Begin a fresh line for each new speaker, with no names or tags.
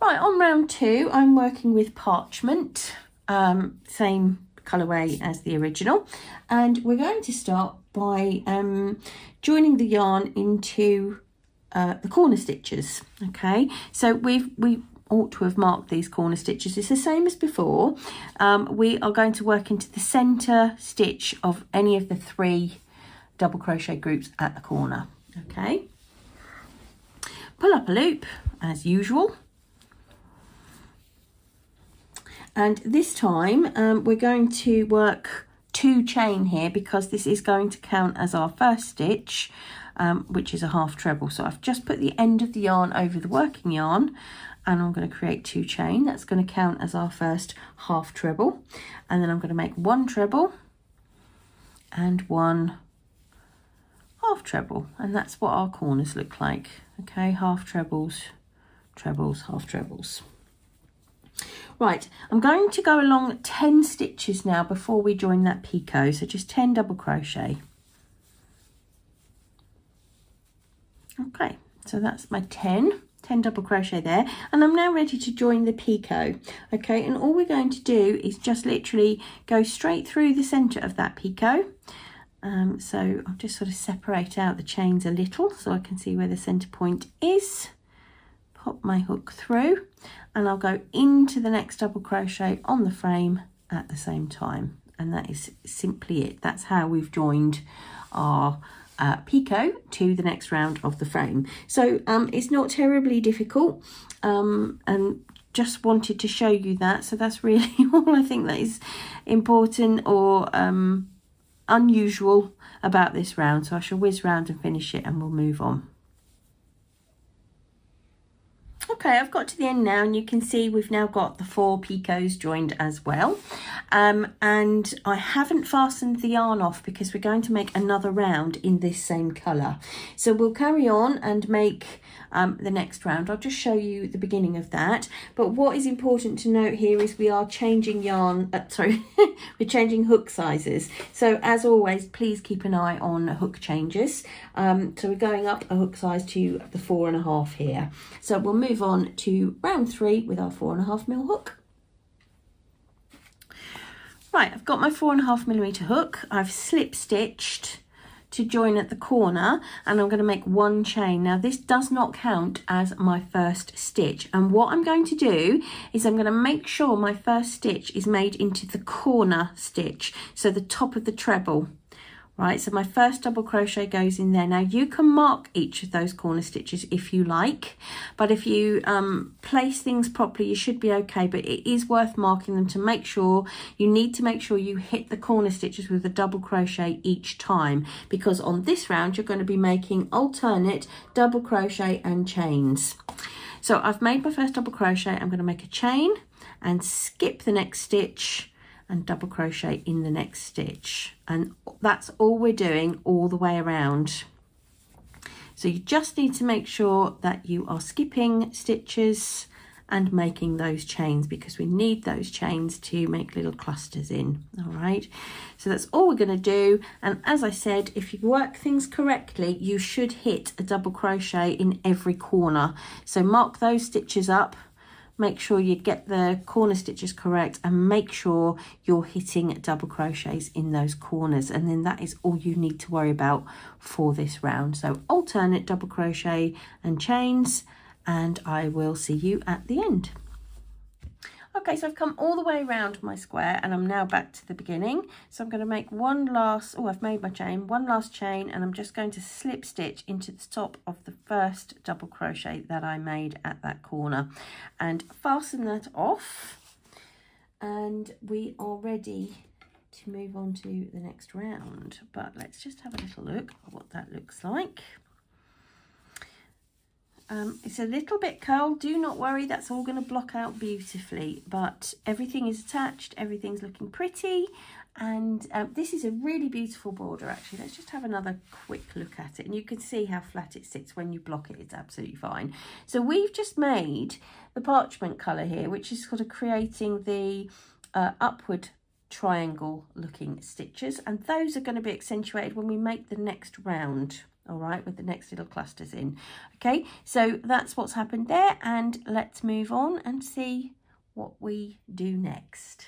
Right, on round 2, I'm working with parchment, same colourway as the original, and we're going to start by joining the yarn into the corner stitches. Okay, so we ought to have marked these corner stitches. It's the same as before. We are going to work into the centre stitch of any of the 3 double crochet groups at the corner. Okay, pull up a loop as usual. And this time we're going to work 2 chain here because this is going to count as our first stitch, which is a half treble. So I've just put the end of the yarn over the working yarn and I'm going to create 2 chain. That's going to count as our first half treble. And then I'm going to make 1 treble and 1 half treble. And that's what our corners look like. Okay, half trebles, trebles, half trebles. Right, I'm going to go along 10 stitches now before we join that picot, so just 10 double crochet. Okay, so that's my 10 double crochet there, and I'm now ready to join the picot. Okay, and all we're going to do is just literally go straight through the centre of that picot. So I'll just sort of separate out the chains a little so I can see where the centre point is. Pop my hook through and I'll go into the next double crochet on the frame at the same time, and that is simply it. That's how we've joined our picot to the next round of the frame. So it's not terribly difficult, and just wanted to show you that. So that's really all I think that is important or unusual about this round. So I shall whiz round and finish it and we'll move on. Okay, I've got to the end now and you can see we've now got the 4 picots joined as well. And I haven't fastened the yarn off because we're going to make another round in this same colour. So we'll carry on and make the next round. I'll just show you the beginning of that. But what is important to note here is we are changing yarn, we're changing hook sizes. So as always, please keep an eye on hook changes. So we're going up a hook size to the 4.5 here. So we'll move on to round 3 with our 4.5mm hook. Right, I've got my 4.5mm hook. I've slip stitched to join at the corner and I'm going to make 1 chain. Now this does not count as my first stitch, and what I'm going to do is I'm going to make sure my first stitch is made into the corner stitch, so the top of the treble. Right, so my first double crochet goes in there. Now you can mark each of those corner stitches if you like, but if you place things properly you should be okay, but it is worth marking them to make sure. You need to make sure you hit the corner stitches with a double crochet each time, because on this round you're going to be making alternate double crochet and chains. So I've made my first double crochet, I'm going to make a chain and skip the next stitch and double crochet in the next stitch, and that's all we're doing all the way around. So you just need to make sure that you are skipping stitches and making those chains, because we need those chains to make little clusters in. All right, so that's all we're going to do, and as I said, if you work things correctly you should hit a double crochet in every corner. So mark those stitches up, make sure you get the corner stitches correct, and make sure you're hitting double crochets in those corners, and then that is all you need to worry about for this round. So alternate double crochet and chains, and I will see you at the end. Okay, so I've come all the way around my square and I'm now back to the beginning. So I'm going to make one last, I've made my chain, one last chain, and I'm just going to slip stitch into the top of the first double crochet that I made at that corner and fasten that off, and we are ready to move on to the next round. But let's just have a little look at what that looks like. It's a little bit curled, do not worry, that's all going to block out beautifully, but everything is attached, everything's looking pretty, and this is a really beautiful border actually. Let's just have another quick look at it, and you can see how flat it sits when you block it. It's absolutely fine. So we've just made the parchment colour here, which is sort of creating the upward triangle looking stitches, and those are going to be accentuated when we make the next round. all right, with the next little clusters in. Okay, so that's what's happened there, and let's move on and see what we do next.